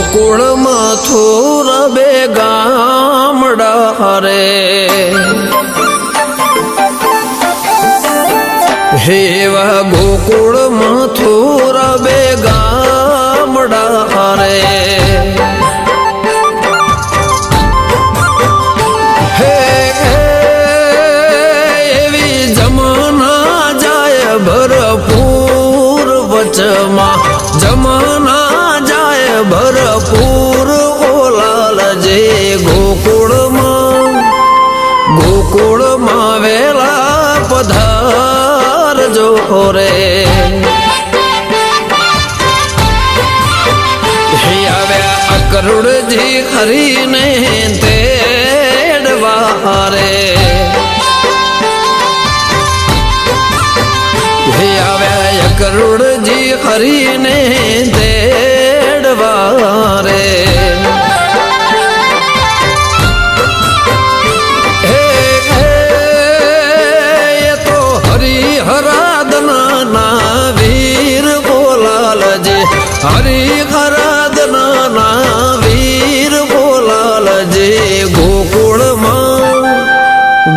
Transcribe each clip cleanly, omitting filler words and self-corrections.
ગોકુળ મથુર બે ગામડા રે હેવા ગોકુળ મથુર બે ગામડા રે એવી જમના જાય ભરપૂર વચમાં જમના જાય ભરપૂર ઓલાલ જે ગોકુળમાં વેલા પધાર જો રે આવ્યા અકરુડજી હરીને તેડવા રે આવ્યા કરુડજી હરીને તેડવા રે એ તો હરિહરાદના વીર બોલાલજી હરિહરાદના વીર બોલાલજી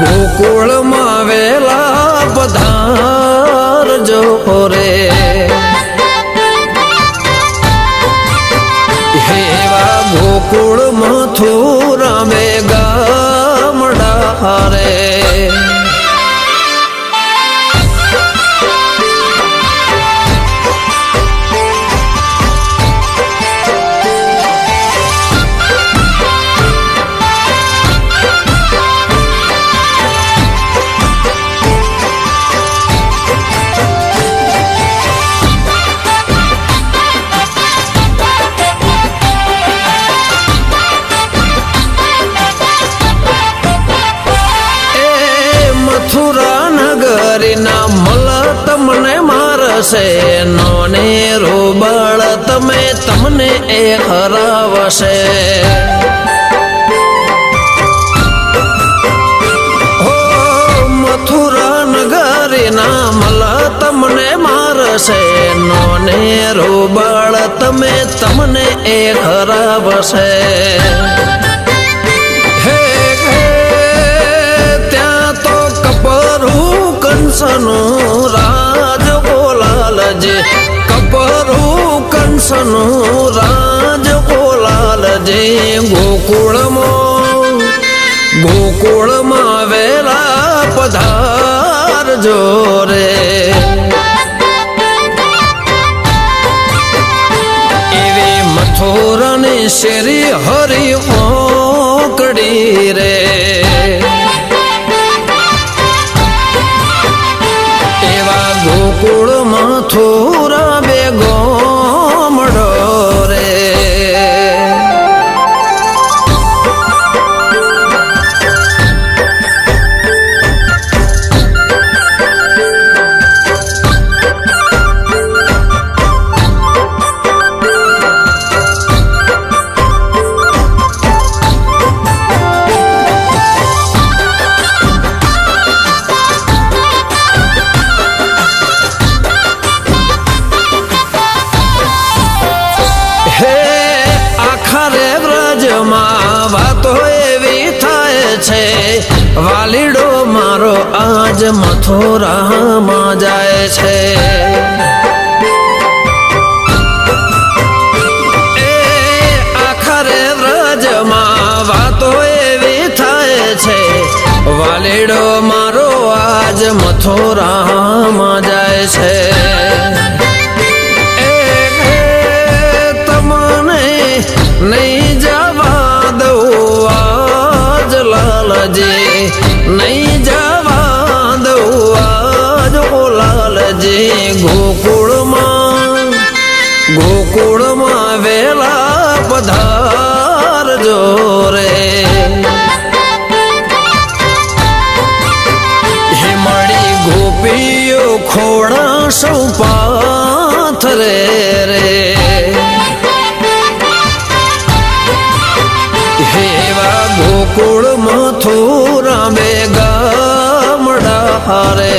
ગોકુળમાં વેલા પધાર જો રે હેવા ગોકુળ મથુરા બે ગામડા રે મથુરા નગરીના મલ તમને મારશે નોને રોબળ તમને એ હરાવશે હો મથુરા નગરીના મલ તમને મારશે નોને રોબળ તમને એ હરાવશે કંસનું રાજ બોલાલજે કપરું કંસનું રાજ બોલાલજે ગોકુળમાં વેલા પધાર જો રે એવી મથુરાની શેરી હરી ઓકડી રે ગોકુળ મથુરા બે ગામડો રે વાતો એવી થાય છે વાલીડો મારો આજ મથુરામાં જાય છે એ આખરે વ્રજમાં વાતો એવી થાય છે વાલીડો મારો આજ મથુરામાં જાય છે નહીં જવા દઉં આજ લાલજી નહીં જવા દઉં આજ લાલજી ગોકુળમાં વેલા પધાર જો રે હિમળી ગોપીઓ ખોડા સૌ પાથરે રે હેવા ગોકુળ મથુરા બે ગામડા રે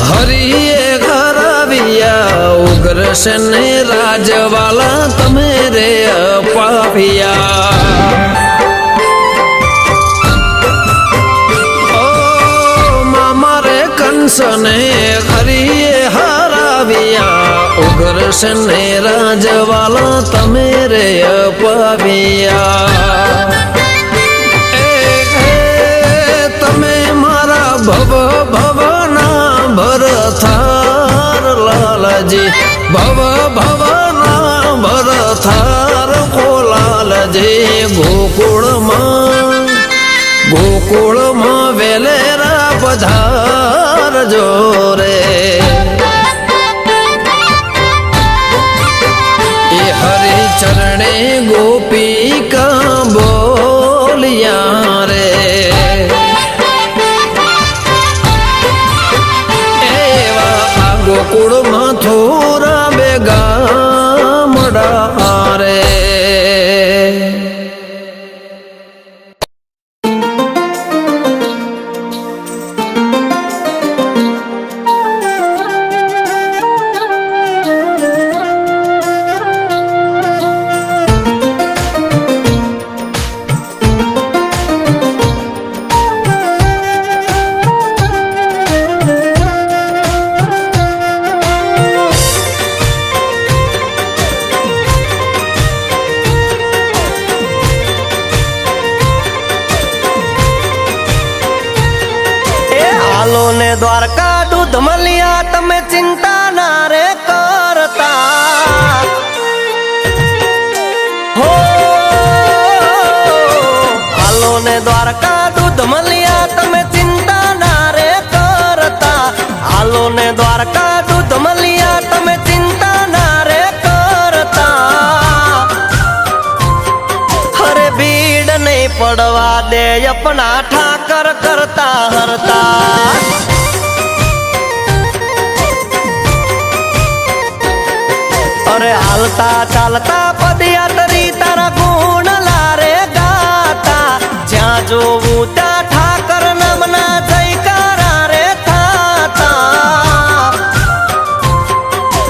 હરિએ ઘરાવ્યા ઉગ્રસેન ને રાજવાલા તમે રે અપાવ્યા મારે કંસને હરિએ હરાવ્યા ઉગ્રસેન ને રાજવાલા તમે રે અપાવ્યા તમે મારા ભવ ભવના ભરથાર લાલજી ભવ ભવના ભરથાર ખોલાલજી ગોકુળમાં વેલેરા પધાર જોરે એ હરિ ચરણે ગોપિકા બોલિયા રે ગોકુળમાં થોરા બેગા મડા રે દ્વારકા દૂધ મળ્યા તમે ચિંતા ના રે કરતા હો હાલો ને દ્વારકા દૂધ મળ્યા તમે ચિંતા ના રે કરતા હાલો ને દ્વારકા દૂધ મળ્યા તમે ચિંતા ના રે કરતા હરે ભીડ નહીં પડવા દે અપના ઠાકર કરતા હરતા અરે હાલતા ચાલતા પદયાત્રી તારા ગુણ લારે ગાતા જ્યાં જોવું ત્યાં ઠાકર નામના જયકારા રે થાતા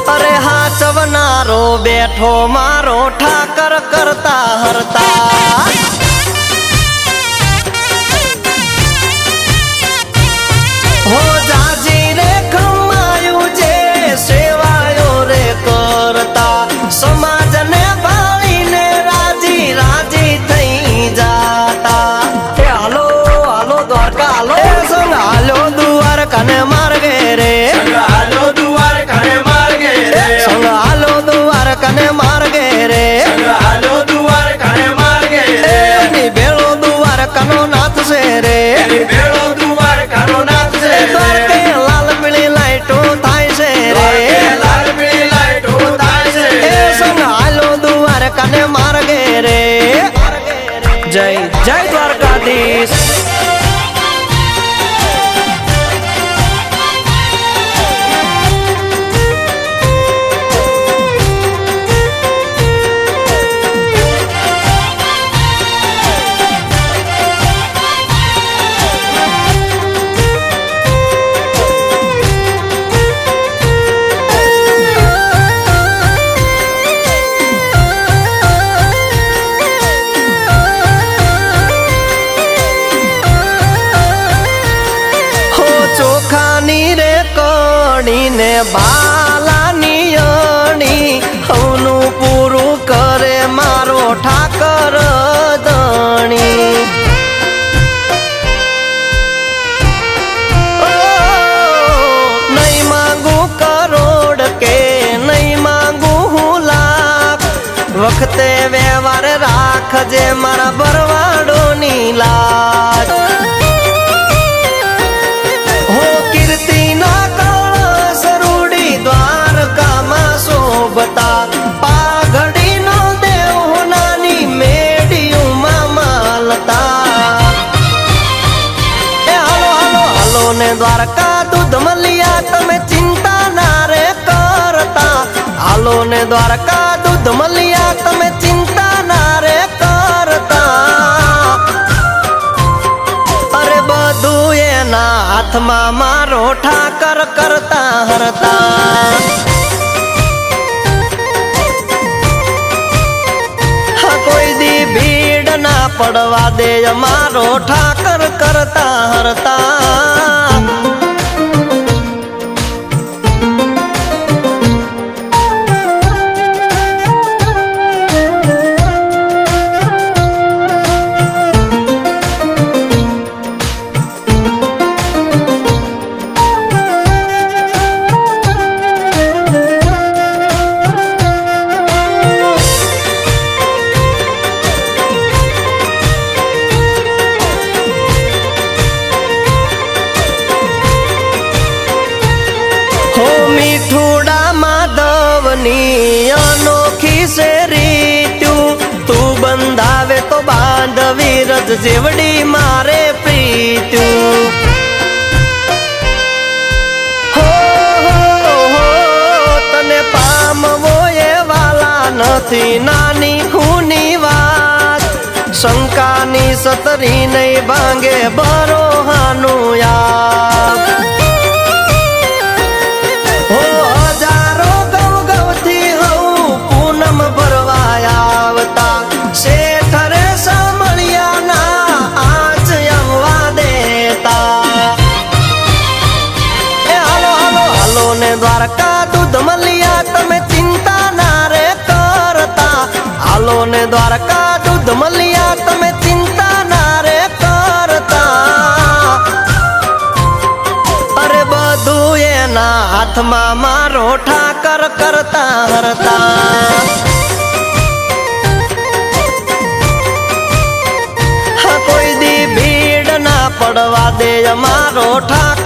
અરે હાચવનારો બેઠો મારો ઠાકર કરતા હરતા હો જાજી રે ખમાયું જે સેવાયો રે કરતા સમાજને ભાળીને રાજી રાજી થઈ જાતા એ હાલો હાલો દ્વારકા હાલો સંગ હાલો દ્વારકાને માર્ગે રે સંગ હાલો દ્વારકાને માર્ગે રે સંગ હાલો દ્વારકાને માર્ગે રે સંગ હાલો દ્વારકાને માર્ગે રે ની ભેળો દ્વારકાનો નાથ છે રે ની ભેળો દ્વારકાનો નાથ છે દ્વારકે લાલ પીળી લાઈટો થાય છે રે લાલ પીળી લાઈટો થાય છે એ સંગ હાલો દ્વારકાને માર્ગે રે જય જય દ્વારકાધીશ ચોખાની રે કણીને બાલાની અણી હવનું પૂરું કરે મારો ઠાકર ધણી નહીં માંગુ કરોડ કે નહીં માંગુ હું લાખ વખતે વ્યવહાર રાખજે મારા ભરવાડોની લાજ પાઘડી નો દેવ નાની મેડિયું માલતા એ હાલો હાલો હાલો ને દ્વારકા દૂધ મળ્યા તમે ચિંતા ના રે કરતા હાલો ને દ્વારકા દૂધ મળ્યા તમે ચિંતા ના રે કરતા અરે બધું એના હાથમાં મારો ઠાકર કરતા હરતા કોઈ દી ભીડ ના પડવા દે મારો ઠાકર કરતા હરતા મીઠુડા માધવની અનોખી છે રીત્યું તું બંધાવે તો બાંધવી રજ જેવડી મારે પ્રીત્યું હો તને પામવો એ વાલા નથી નાની ખૂની વાત શંકાની સતરી નહીં ભાંગે બરોહાનું યાદ દ્વારકા દૂધ મલિયા તમે ચિંતા ના રે કરતા હાલો ને દ્વારકા દૂધ મલિયા તમે ચિંતા ના રે કરતા અરે બધું એના હાથમાં મારો ઠાકર કરતા હરતા કોઈ દી ભીડ ના પડવા દે મારો ઠાકર